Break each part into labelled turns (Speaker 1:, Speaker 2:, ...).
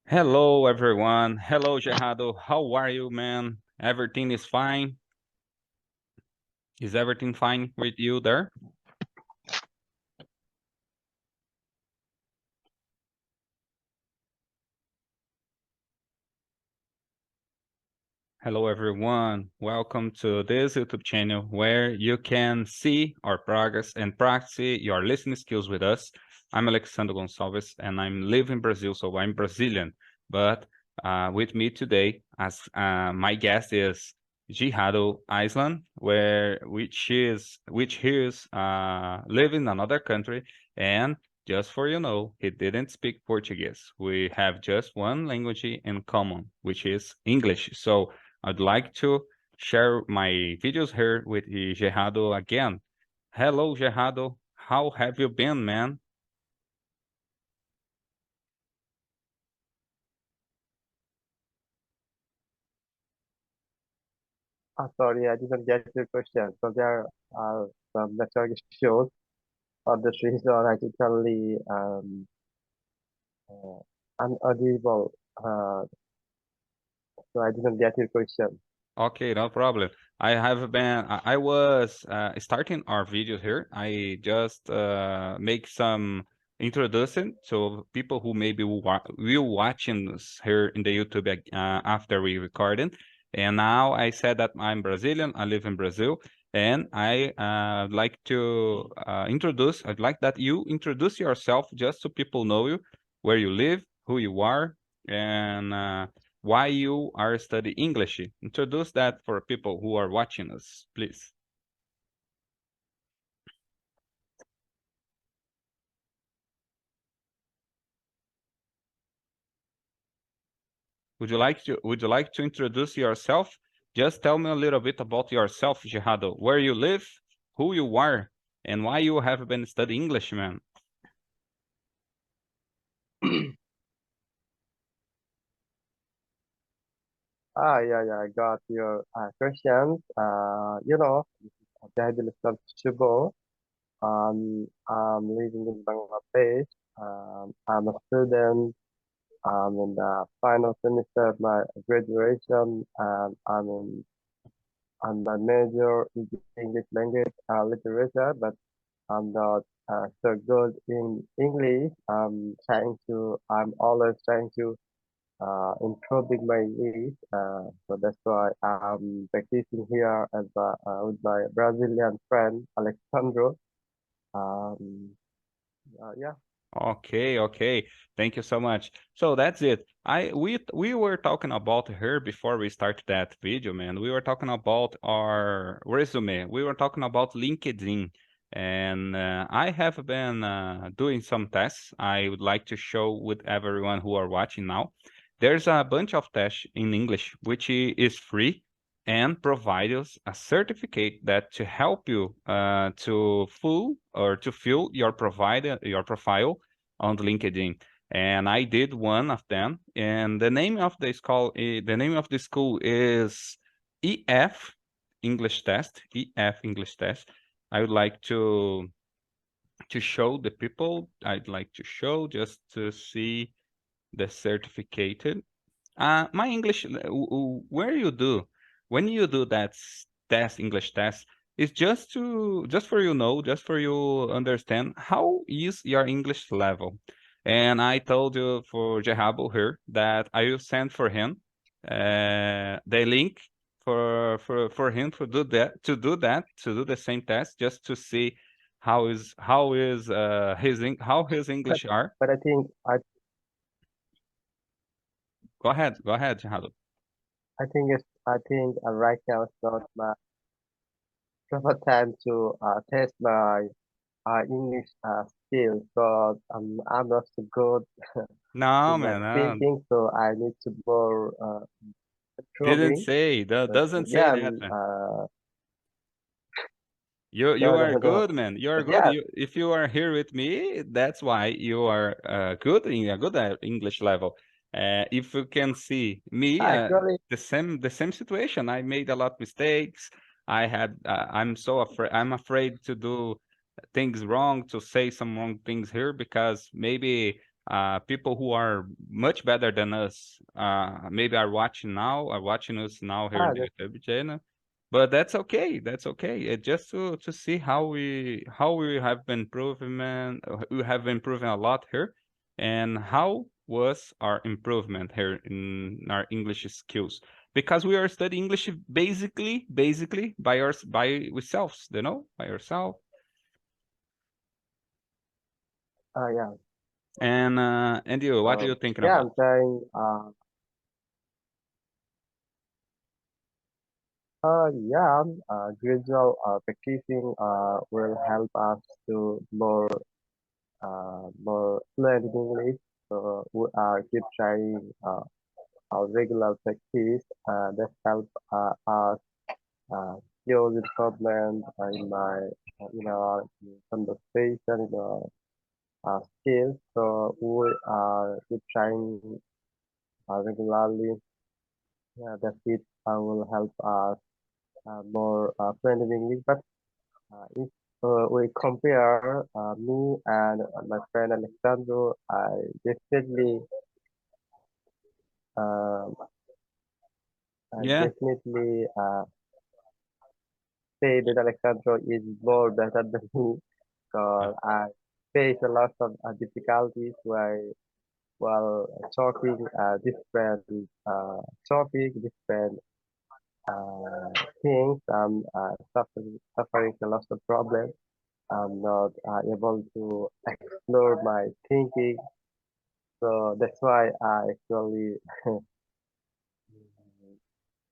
Speaker 1: Hello, everyone. Hello, Gerardo. How are you, man? Everything is fine? Is everything fine with you there? Hello, everyone. Welcome to this YouTube channel where you can see our progress and practice your listening skills with us. I'm Alexandre Gonçalves and I'm live in Brazil, so I'm Brazilian. But with me today, as my guest is Gerardo Iceland, which is live in another country, and just for you know, he didn't speak Portuguese. We have just one language in common, which is English. So I'd like to share my videos here with Gerardo again. Hello, Gerardo. How have you been, man?
Speaker 2: Sorry, I didn't get your question. So there are some network issues on the trees are actually uh, unaudible. So I didn't get your question.
Speaker 1: Okay, no problem. I was starting our video here. I just make some introduction to people who maybe will watching us here in the YouTube after we recording. And now I said that I'm Brazilian. I live in Brazil, and I like to I'd like that you introduce yourself just so people know you, where you live, who you are, and why you are studying English. Introduce that for people who are watching us, please. Would you like to introduce yourself? Just tell me a little bit about yourself, Gerardo. Where you live, who you are, and why you have been studying English, man.
Speaker 2: Yeah, I got your questions. Jahidul Islam Shubo. I'm living in Bangladesh. I'm a student. I'm in the final semester of my graduation, and I'm the major in English language literature, but I'm not so good in English. I'm always trying to improving my English. So that's why I'm practicing here with my Brazilian friend Alexandro. Um, yeah.
Speaker 1: Okay, okay. Thank you so much. So that's it. We were talking about her before we started that video, man. We were talking about our resume. We were talking about LinkedIn, and I have been doing some tests. I would like to show with everyone who are watching now. There's a bunch of tests in English, which is free and provide us a certificate that to help you to fill your profile on LinkedIn. And I did one of them, and the name of the school is EF English Test. EF English Test. I would like to show the people. I'd like to show just to see the certificate. My English, where you do when you do that test, English test, is just for you know, just for you understand how is your English level. And I told you for Jehabo here that I will send for him the link for him to do the same test just to see how his
Speaker 2: But
Speaker 1: English are.
Speaker 2: but I think
Speaker 1: Go ahead, Jehabo.
Speaker 2: I think right now it's not my proper time to test my English skills. So I'm not so good
Speaker 1: No,
Speaker 2: in my
Speaker 1: man, no.
Speaker 2: speaking, so I need to more
Speaker 1: Didn't
Speaker 2: improving.
Speaker 1: say.
Speaker 2: But
Speaker 1: Doesn't say
Speaker 2: yeah,
Speaker 1: that, man. You
Speaker 2: no, no,
Speaker 1: are
Speaker 2: no.
Speaker 1: good, man. You are
Speaker 2: But
Speaker 1: good.
Speaker 2: yeah,
Speaker 1: If you are here with me, that's why you are good in a good English level. If you can see me,
Speaker 2: actually,
Speaker 1: the same situation. I made a lot of mistakes. I'm afraid to do things wrong, to say some wrong things here because maybe people who are much better than us, maybe are watching us now here in
Speaker 2: Ah,
Speaker 1: the
Speaker 2: that's
Speaker 1: YouTube channel. But that's okay. That's okay. Just to see how we have been improving, we have been improving a lot here, and how was our improvement here in our English skills. Because we are studying English basically by ourselves, by ourselves.
Speaker 2: yeah.
Speaker 1: And you, what are you thinking
Speaker 2: Yeah,
Speaker 1: about?
Speaker 2: I'm trying. Yeah. Gradual practicing will help us to more fluent in English. So we keep trying our regular practice. That help us uh, skills development in our conversation, skills. So we keep trying regularly. Yeah, that's it. Will help us more fluent in English. But if we compare me and my friend Alexandro, um, I
Speaker 1: Yeah.
Speaker 2: definitely say that Alexandro is more better than me because I face a lot of difficulties while talking different topic, different things. I'm suffering a lot of problems. I'm not able to explore my thinking. So that's why I actually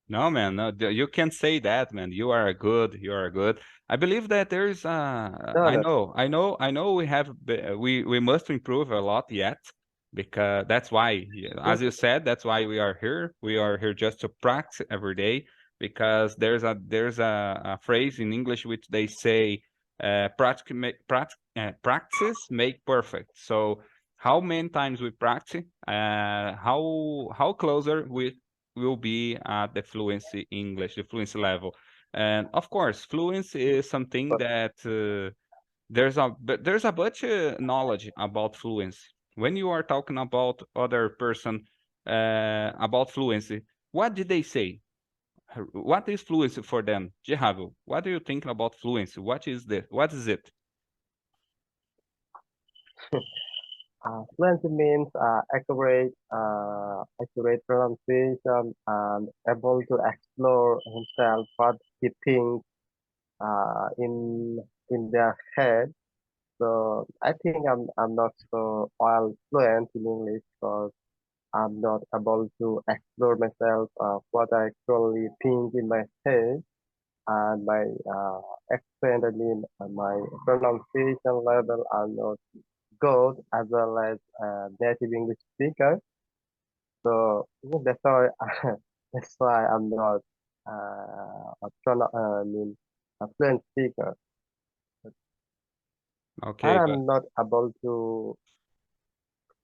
Speaker 1: No, man, no, you can't say that, man. You are good. I believe that there's,
Speaker 2: no no
Speaker 1: I know we must improve a lot yet, because that's why, yeah,
Speaker 2: yes
Speaker 1: as you said, that's why we are here. We are here just to practice every day, because there's a phrase in English which they say, practice make perfect. So how many times we practice, how closer we will be at the fluency English, the fluency level. And of course, fluency is something
Speaker 2: but
Speaker 1: that there's a bunch of knowledge about fluency. When you are talking about other person about fluency, what did they say? What is fluency for them? Jehavo, what do you think about fluency? What is it?
Speaker 2: fluency means accurate pronunciation and able to explore himself what he thinks in their head. So I think I'm not so well fluent in English because I'm not able to explore myself what I actually think in my head and my accent, I mean my pronunciation level are not good as well as native English speaker. So yeah, that's why that's why I'm not I mean a fluent speaker, and
Speaker 1: Okay, but
Speaker 2: I'm not able to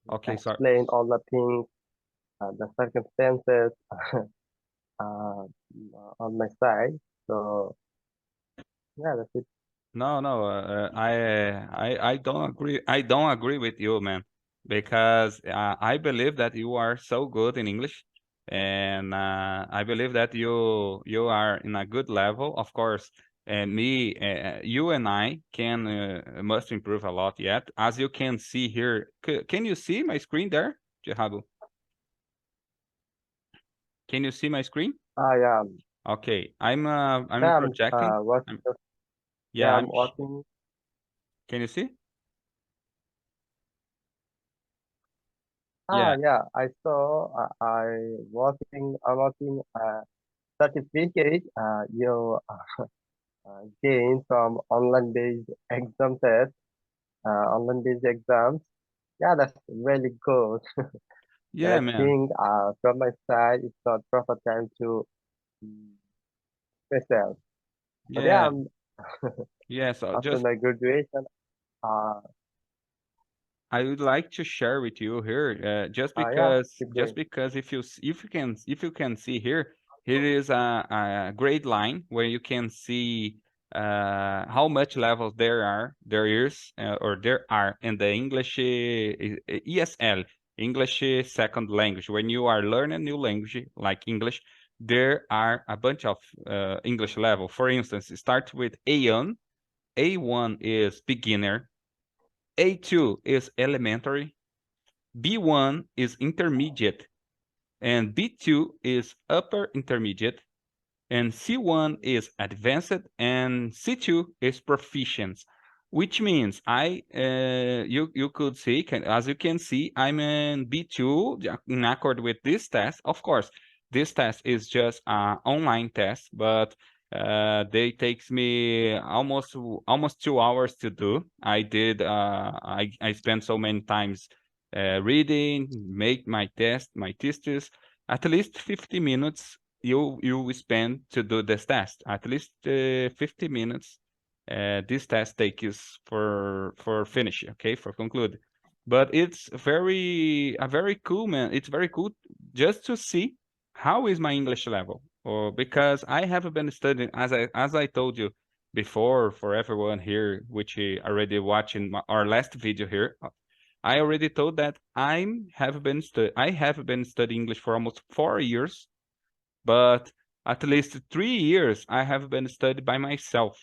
Speaker 1: okay, sorry.
Speaker 2: explain all the things, the circumstances uh, on my side. So yeah, that's it.
Speaker 1: No, no, I don't agree. I don't agree with you, man, because I believe that you are so good in English, and I believe that you are in a good level. Of course, and you and I can must improve a lot yet. As you can see here, can you see my screen there, Jehadu? Can you see my screen?
Speaker 2: Yeah,
Speaker 1: Okay, I'm
Speaker 2: yeah,
Speaker 1: projecting.
Speaker 2: what?
Speaker 1: I'm,
Speaker 2: Yeah,
Speaker 1: yeah,
Speaker 2: I'm watching.
Speaker 1: can you see? Yeah.
Speaker 2: Yeah, I saw. I'm watching certificate. You gain from online-based exam test, online-based exams. Yeah, that's really good. But I
Speaker 1: Yeah, man.
Speaker 2: think from my side, it's not proper time to mm, myself. But yeah,
Speaker 1: Yeah. Yeah, so
Speaker 2: after my graduation, uh,
Speaker 1: I would like to share with you here,
Speaker 2: yeah, keep
Speaker 1: just
Speaker 2: going.
Speaker 1: because if you can see here, here is a great line where you can see how much levels there are in the English ESL, English second language. When you are learning a new language like English, there are a bunch of English level. For instance, it starts with A1. A1 is beginner. A2 is elementary. B1 is intermediate. And B2 is upper intermediate. And C1 is advanced and C2 is proficient, which means you could see, as you can see, I'm in B2 in accord with this test. Of course, this test is just an online test, but they takes me almost 2 hours to do. I spent so many times reading, make my thesis, at least 50 minutes you spend to do this test. At least 50 minutes. This test takes for finish, okay, for conclude. But it's very cool, man. It's very cool just to see how is my English level. Or because I have been studying, as I told you before, for everyone here, which already watching our last video here. I already told that I have been studying English for almost 4 years, but at least 3 years I have been studying by myself,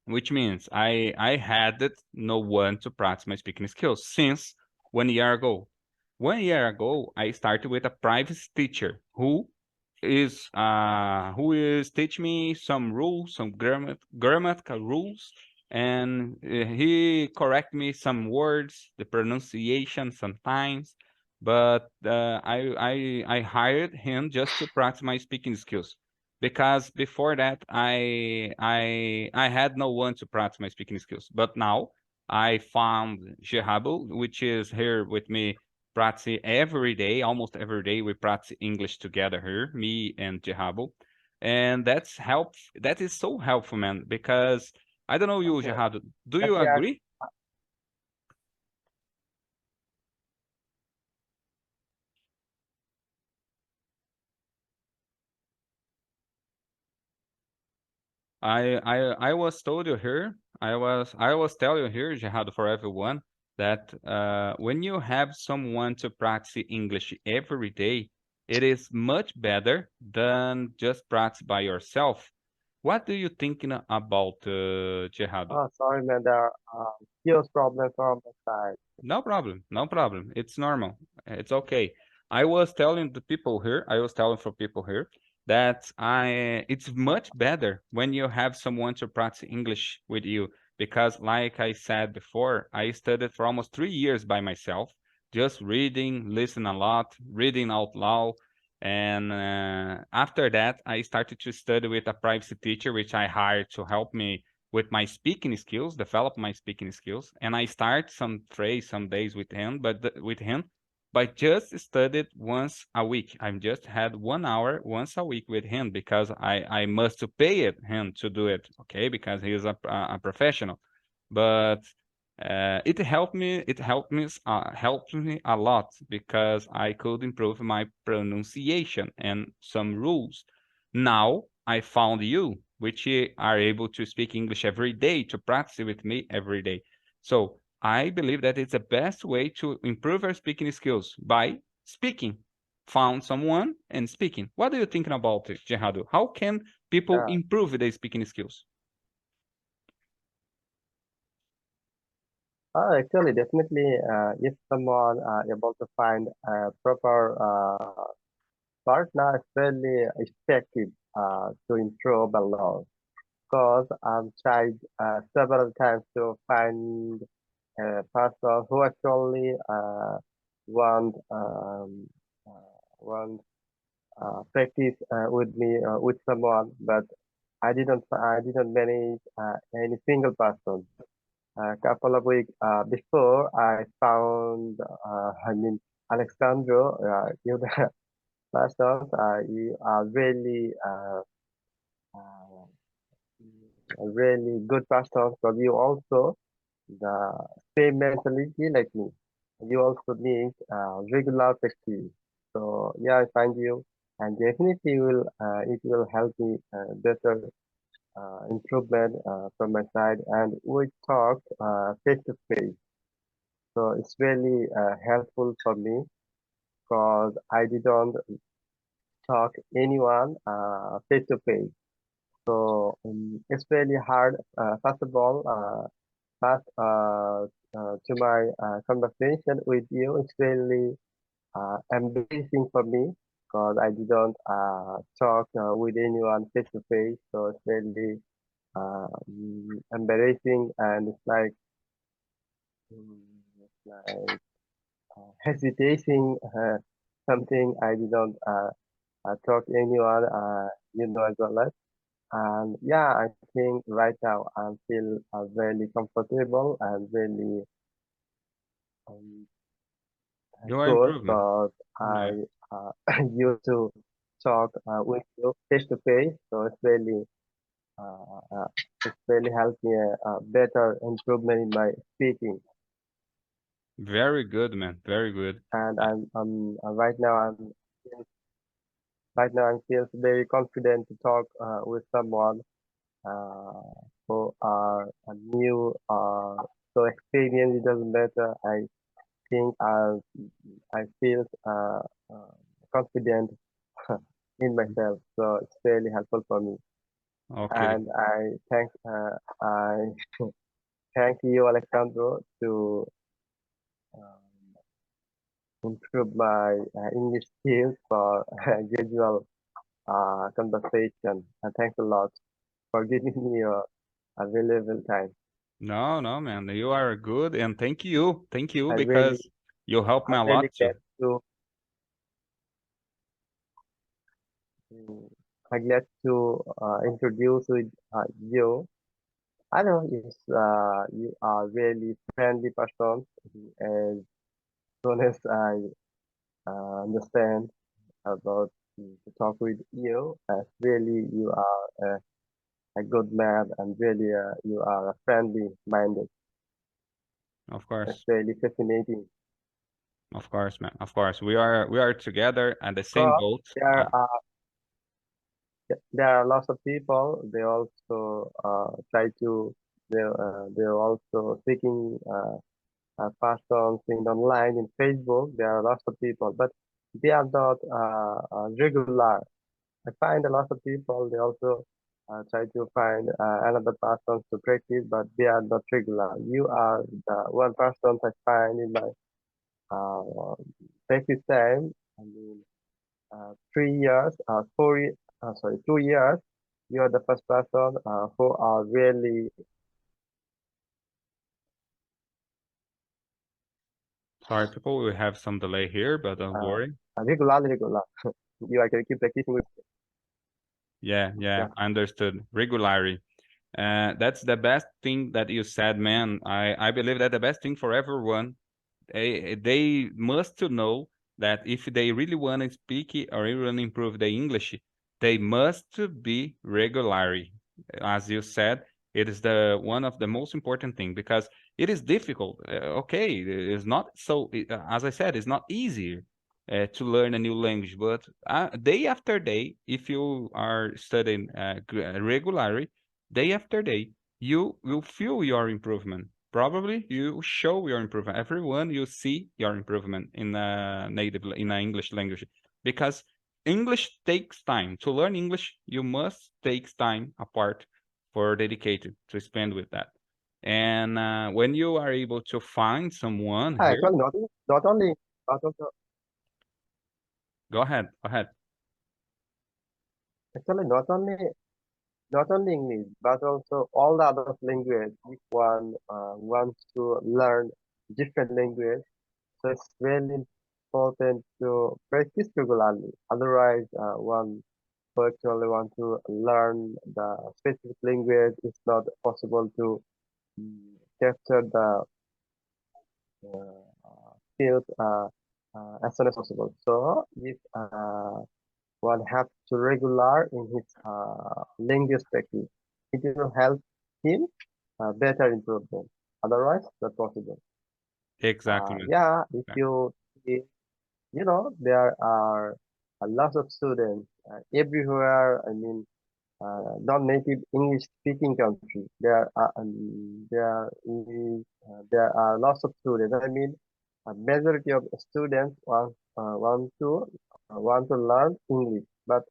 Speaker 1: which means I had no one to practice my speaking skills since 1 year ago. 1 year ago, I started with a private teacher who is teach me some rules, some grammatical rules, and he correct me some words, the pronunciation sometimes. But I hired him just to practice my speaking skills because before that I had no one to practice my speaking skills. But now I found Gerardo, which is here with me practice every day, almost every day. We practice English together here, me and Gerardo, and that is so helpful, man. Because I don't know you,
Speaker 2: Okay.
Speaker 1: Gerardo, do
Speaker 2: Let
Speaker 1: you
Speaker 2: me ask.
Speaker 1: agree? I was told you here. I was telling you here, Gerardo, for everyone that when you have someone to practice English every day, it is much better than just practice by yourself. What do you thinking about, Gerardo?
Speaker 2: Oh, sorry, man. There are huge problems from the side.
Speaker 1: No problem. No problem. It's normal. It's okay. I was telling for people here that it's much better when you have someone to practice English with you because like I said before, I studied for almost 3 years by myself, just reading, listening a lot, reading out loud. And after that, I started to study with a private teacher, which I hired to help me with my speaking skills, develop my speaking skills, and I start some days with him, but just studied once a week. I just had 1 hour once a week with him because I must pay him to do it, okay? Because he is a professional, but it helped me. Helped me a lot because I could improve my pronunciation and some rules. Now I found you, which are able to speak English every day, to practice with me every day. So I believe that it's the best way to improve our speaking skills by speaking. Found someone and speaking. What are you thinking about it, Gerardo? How can people
Speaker 2: Yeah.
Speaker 1: improve their speaking skills?
Speaker 2: Actually, definitely, if someone able to find a proper partner, it's really effective to improve a lot. Because I've tried several times to find a person who actually want want practice with me with someone, but I didn't manage any single person. A couple of weeks before, I found Alexandro. You the person. You are really a really good person. Because you also the same mentality like me. You also need regular practice. So yeah, I find you, and definitely will it will help me better improvement from my side, and we talk face to face. So it's really helpful for me because I didn't talk anyone face to face. So it's really hard. First of all, pass to my conversation with you. It's really embarrassing for me because I didn't talk with anyone face to face. So it's really embarrassing, and it's like hesitating. Something I didn't talk to anyone. As well as. And yeah, I think right now I feel very comfortable and really um,
Speaker 1: Your
Speaker 2: good
Speaker 1: improvement.
Speaker 2: because I
Speaker 1: Yeah.
Speaker 2: uh, used to talk with you face to face. So uh, uh, it's really helped me a better improvement in my speaking.
Speaker 1: Very good, man. Very good.
Speaker 2: And right now I'm feels very confident to talk with someone uh, who are new so experience. It doesn't matter. I think I feel uh, confident in myself, so it's really helpful for me.
Speaker 1: Okay.
Speaker 2: And I thank you, Alexandro, to um, improve my English skills for gradual conversation. And thanks a lot for giving me your available time.
Speaker 1: No, no, man. You are good, and thank you. Thank you
Speaker 2: I really,
Speaker 1: because you helped me
Speaker 2: I'm
Speaker 1: a
Speaker 2: really
Speaker 1: lot
Speaker 2: glad
Speaker 1: too.
Speaker 2: to, mm, I'm glad to introduce with you. I know you are really friendly person. As soon as I understand about to talk with you, as really you are a good man and really you are a friendly minded.
Speaker 1: Of
Speaker 2: It's
Speaker 1: course.
Speaker 2: really fascinating.
Speaker 1: Of course, man. Of course. We are together at the same
Speaker 2: Because
Speaker 1: boat.
Speaker 2: there are there are lots of people. They also try to they're also seeking persons in online in Facebook. There are lots of people, but they are not regular. I find a lot of people. They also try to find another person to practice, but they are not regular. You are the one person I find in my practice time. I mean, 3 years, 2 years. You are the first person who are really
Speaker 1: Sorry, people, we have some delay here, but don't
Speaker 2: uh,
Speaker 1: worry.
Speaker 2: regular. You are keep practicing with.
Speaker 1: Yeah, yeah,
Speaker 2: Yeah.
Speaker 1: I understood. Regularity. That's the best thing that you said, man. I believe that the best thing for everyone, they must to know that if they really want to speak or really want to improve their English, they must be regularly. As you said, it is the one of the most important thing because it is difficult. Okay, it's not so. As I said, it's not easy to learn a new language, but day after day, if you are studying regularly, day after day, you will feel your improvement. Probably you show your improvement. Everyone you see your improvement in a native in a English language because English takes time. To learn English, you must take time apart for dedicated to spend with that. And when you are able to find someone here,
Speaker 2: Actually, not only not also
Speaker 1: go ahead, go ahead.
Speaker 2: actually not only English but also all the other language. If one wants to learn different language, so it's really important to practice regularly. Otherwise, one who actually want to learn the specific language, it's not possible to capture the skills as soon as possible. So if one have to regular in his language practice, it will help him better improvement. Otherwise, not possible.
Speaker 1: Exactly, man.
Speaker 2: Yeah, if
Speaker 1: Yeah.
Speaker 2: there are a lot of students everywhere. I mean, non-native English-speaking country. There are lots of students. I mean, a majority of students want to learn English, but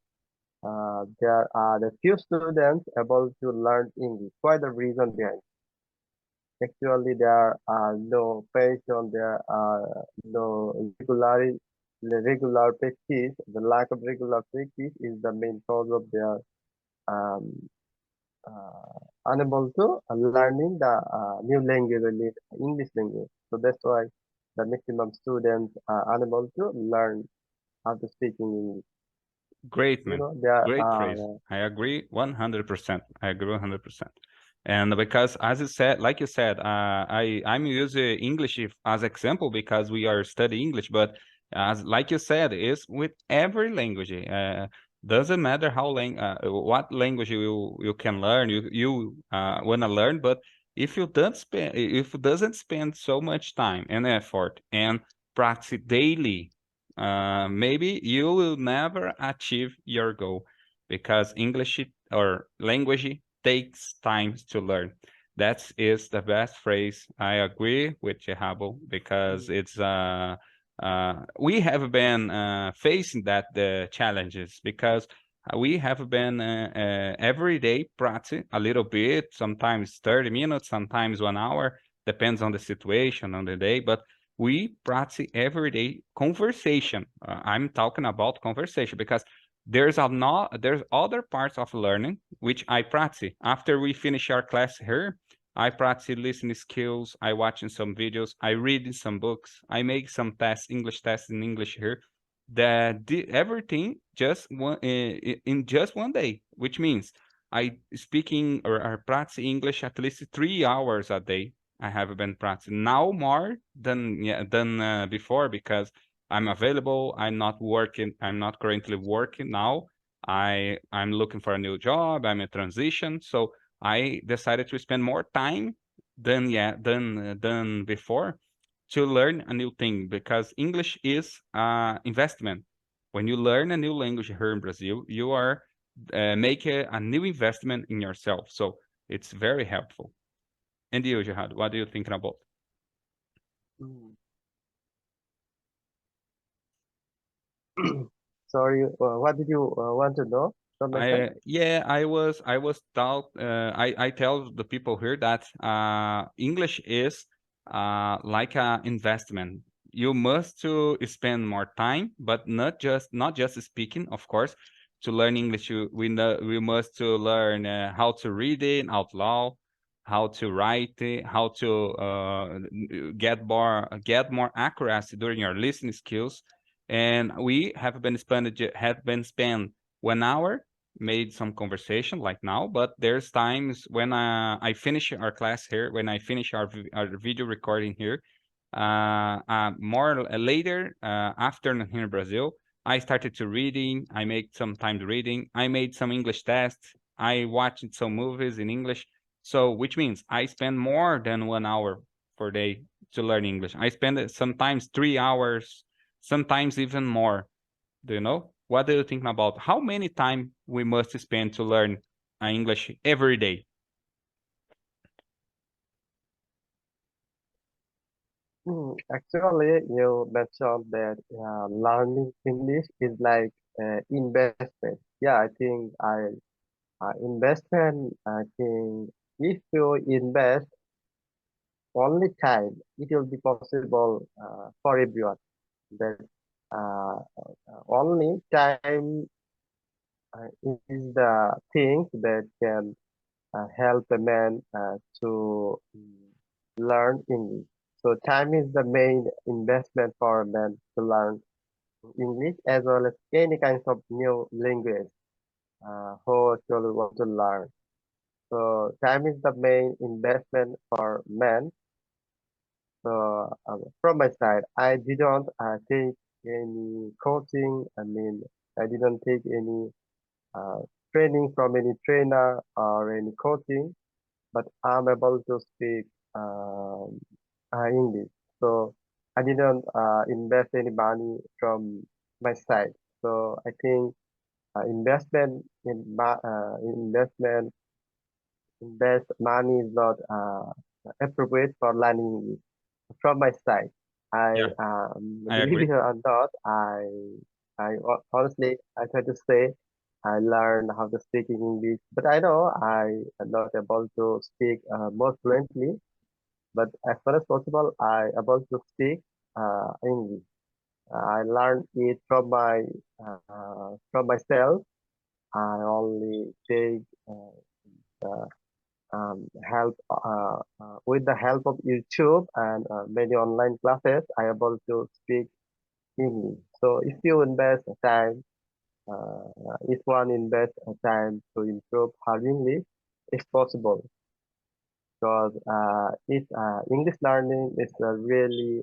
Speaker 2: there are the few students able to learn English. Quite the reason behind. Actually, there are no passion, there are no regular practice. The lack of regular practice is the main cause of their um, unable to learning the new language, English language. So that's why the maximum students are unable to learn how to speak in English.
Speaker 1: Great,
Speaker 2: You
Speaker 1: man.
Speaker 2: know, there
Speaker 1: Great
Speaker 2: are
Speaker 1: phrase. I agree 100%. I agree 100%. And because, as you said, like you said, I'm using English as example because we are studying English. But as like you said, is with every language. Doesn't matter what language you can learn, you wanna learn. But if you doesn't spend so much time and effort and practice daily, maybe you will never achieve your goal because English or language takes time to learn. That is the best phrase. I agree with Jehabo because
Speaker 2: mm,
Speaker 1: it's we have been facing the challenges because we have been every day practice a little bit, sometimes 30 minutes, sometimes 1 hour, depends on the situation on the day, but we practice every day conversation. I'm talking about conversation because there's other parts of learning which I practice. After we finish our class here, I practice listening skills, I watching some videos, I reading some books, I make some tests, English tests in English here. Everything just in just 1 day, which means I speaking or I practice English at least 3 hours a day. I have been practicing now more than before because I'm available. I'm not working. I'm not currently working now. I'm looking for a new job. I'm in transition, so I decided to spend more time than before to learn a new thing because English is investment. When you learn a new language here in Brazil, you are making a new investment in yourself. So it's very helpful. And you, Jihad, what are you thinking about?
Speaker 2: mm. Sorry, what did you want to know from my side?
Speaker 1: I was taught I tell the people here that English is like an investment. You must to spend more time, but not just speaking, of course. To learn English, we must to learn how to read it out loud, how to write it, how to get more accuracy during your listening skills. And we have been spent 1 hour made some conversation like now, but there's times when I finish our class here, when I finish our video recording here, more later afternoon here in Brazil, I started to reading. I made some time reading. I made some English tests. I watched some movies in English. So, which means I spend more than 1 hour per day to learn English. I spend sometimes 3 hours, sometimes even more. Do you know? What do you think about how many time we must spend to learn English every day?
Speaker 2: Actually, you mentioned that learning English is like investment. Yeah, I think investment. I think if you invest only time, it will be possible for everyone. That only time is the thing that can help a man to learn English. So time is the main investment for a man to learn English as well as any kinds of new language who actually want to learn. So time is the main investment for men. So from my side, I didn't take any coaching. I mean, I didn't take any uh, training from any trainer or any coaching, but I'm able to speak English. So I didn't invest any money from my side. So I think investment invest money is not appropriate for learning English. From my side, I
Speaker 1: Yeah, I
Speaker 2: believe
Speaker 1: agree.
Speaker 2: it or not, honestly I try to say I learned how to speak in English, but I know I am not able to speak more fluently. But as far as possible, I able to speak English. I learned it from myself. I only take the help with the help of YouTube and many online classes. I able to speak English. So if you invest time, if one invest time to improve her English, it's possible. Because English learning is a really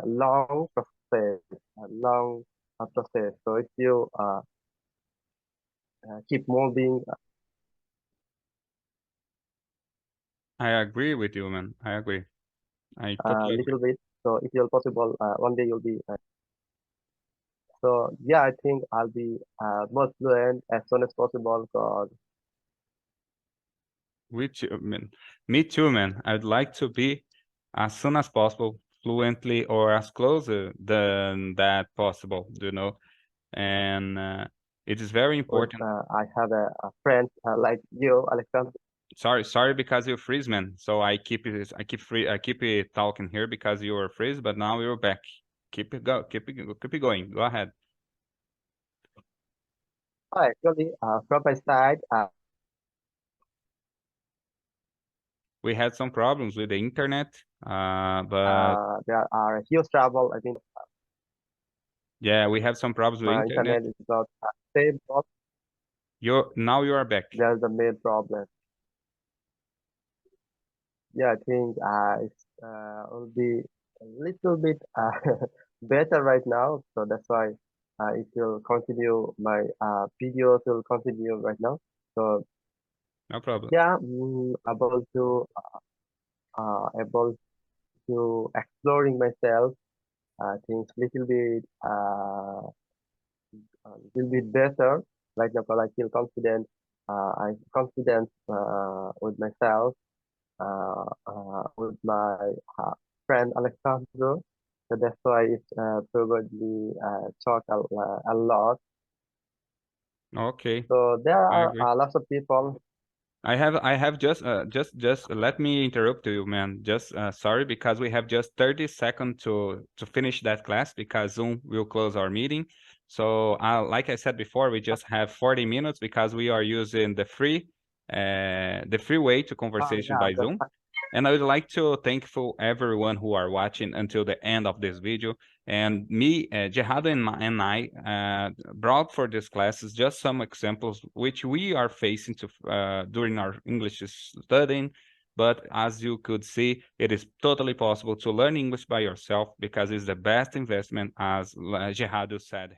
Speaker 2: long process, a long process. So if you keep moving
Speaker 1: I agree with you, man. I agree. I
Speaker 2: a
Speaker 1: totally agree.
Speaker 2: little bit, so if you're possible, one day you'll be. So yeah, I think I'll be more fluent as soon as possible. Because
Speaker 1: With you, man. Me too, man. I'd like to be as soon as possible, fluently or as closer than that possible, you know. And it is very important.
Speaker 2: I have a friend like you, Alexander.
Speaker 1: Sorry, because you freeze, man. So I keep it talking here because you were freeze, but now you're back. Keep it going. Go ahead.
Speaker 2: Actually, from my side,
Speaker 1: We had some problems with the internet, but
Speaker 2: there are huge trouble. I mean,
Speaker 1: yeah, we have some problems with
Speaker 2: my
Speaker 1: internet.
Speaker 2: internet is not stable.
Speaker 1: You are back.
Speaker 2: That's the main problem. Yeah, I think it will be a little bit better right now. So that's why it will continue. My videos will continue right now. So
Speaker 1: No problem.
Speaker 2: yeah, able to exploring myself. I think little bit a little bit better. Right now, because I feel confident. I'm confident with myself. With my friend Alexandro. So that's why it probably talk a lot.
Speaker 1: Okay,
Speaker 2: So there
Speaker 1: I
Speaker 2: are
Speaker 1: agree.
Speaker 2: lots of people.
Speaker 1: I have just let me interrupt you, man. Just sorry because we have just 30 seconds to finish that class because Zoom will close our meeting. So like I said before, we just have 40 minutes because we are using the free way to
Speaker 2: Oh
Speaker 1: conversation
Speaker 2: yeah,
Speaker 1: by Zoom. And I would like to thank for everyone who are watching until the end of this video. And me, Gerardo and I brought for these classes just some examples which we are facing during our English studying. But as you could see, it is totally possible to learn English by yourself because it's the best investment, as Gerardo said.